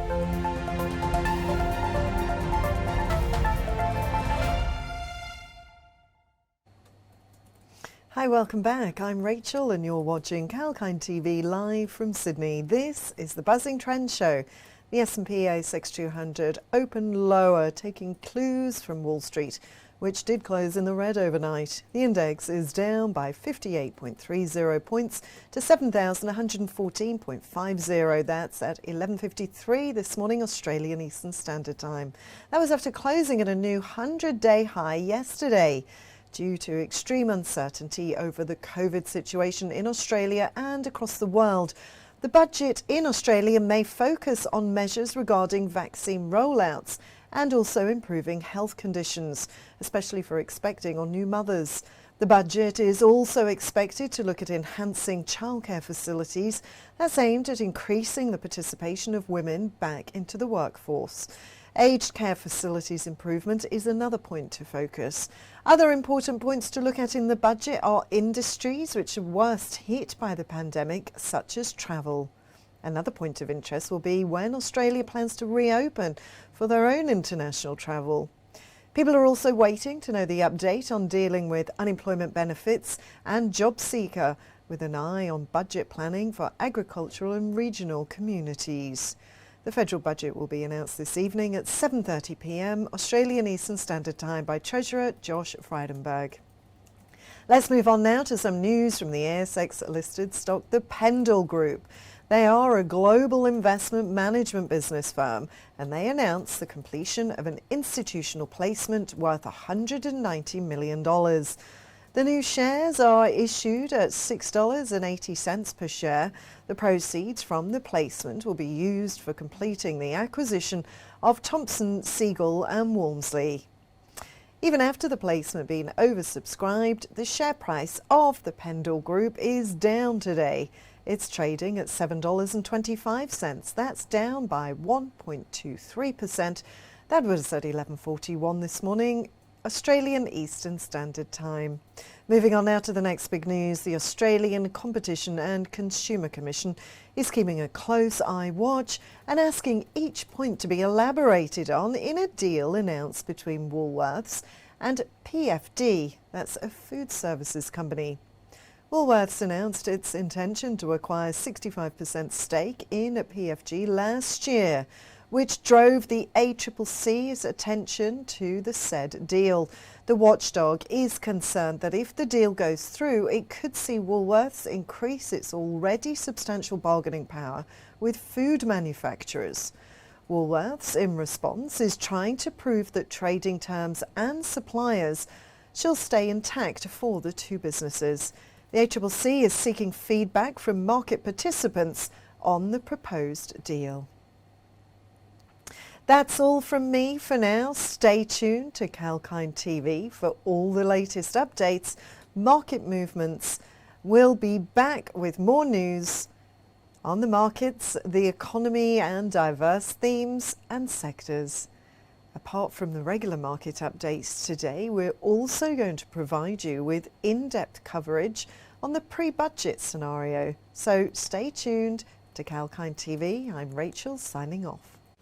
Hi, welcome back. I'm Rachel and you're watching Kalkine TV live from Sydney. This is the Buzzing Trend Show. The S&P ASX 200 opened lower, taking clues from Wall Street, which did close in the red overnight. The index is down by 58.30 points to 7,114.50. That's at 11:53 this morning, Australian Eastern Standard Time. That was after closing at a new 100-day high yesterday, due to extreme uncertainty over the COVID situation in Australia and across the world. The budget in Australia may focus on measures regarding vaccine rollouts and also improving health conditions, especially for expecting or new mothers. The budget is also expected to look at enhancing childcare facilities that's aimed at increasing the participation of women back into the workforce. Aged care facilities improvement is another point to focus. Other important points to look at in the budget are industries which are worst hit by the pandemic, such as travel. Another point of interest will be when Australia plans to reopen for their own international travel. People are also waiting to know the update on dealing with unemployment benefits and JobSeeker, with an eye on budget planning for agricultural and regional communities. The federal budget will be announced this evening at 7:30 p.m. Australian Eastern Standard Time by Treasurer Josh Frydenberg. Let's move on now to some news from the ASX-listed stock, the Pendal Group. They are a global investment management business firm, and they announced the completion of an institutional placement worth $190 million. The new shares are issued at $6.80 per share. The proceeds from the placement will be used for completing the acquisition of Thomson Segal and Walmsley. Even after the placement being oversubscribed, the share price of the Pendal Group is down today. It's trading at $7.25. That's down by 1.23%. That was at 11:41 this morning, Australian Eastern Standard Time. Moving on now to the next big news, the Australian Competition and Consumer Commission is keeping a close eye watch and asking each point to be elaborated on in a deal announced between Woolworths and PFD, that's a food services company. Woolworths announced its intention to acquire 65% stake in PFD last year, which drove the ACCC's attention to the said deal. The watchdog is concerned that if the deal goes through, it could see Woolworths increase its already substantial bargaining power with food manufacturers. Woolworths, in response, is trying to prove that trading terms and suppliers shall stay intact for the two businesses. The ACCC is seeking feedback from market participants on the proposed deal. That's all from me for now. Stay tuned to Kalkine TV for all the latest updates, market movements. We'll be back with more news on the markets, the economy and diverse themes and sectors. Apart from the regular market updates today, we're also going to provide you with in-depth coverage on the pre-budget scenario. So stay tuned to Kalkine TV. I'm Rachel, signing off.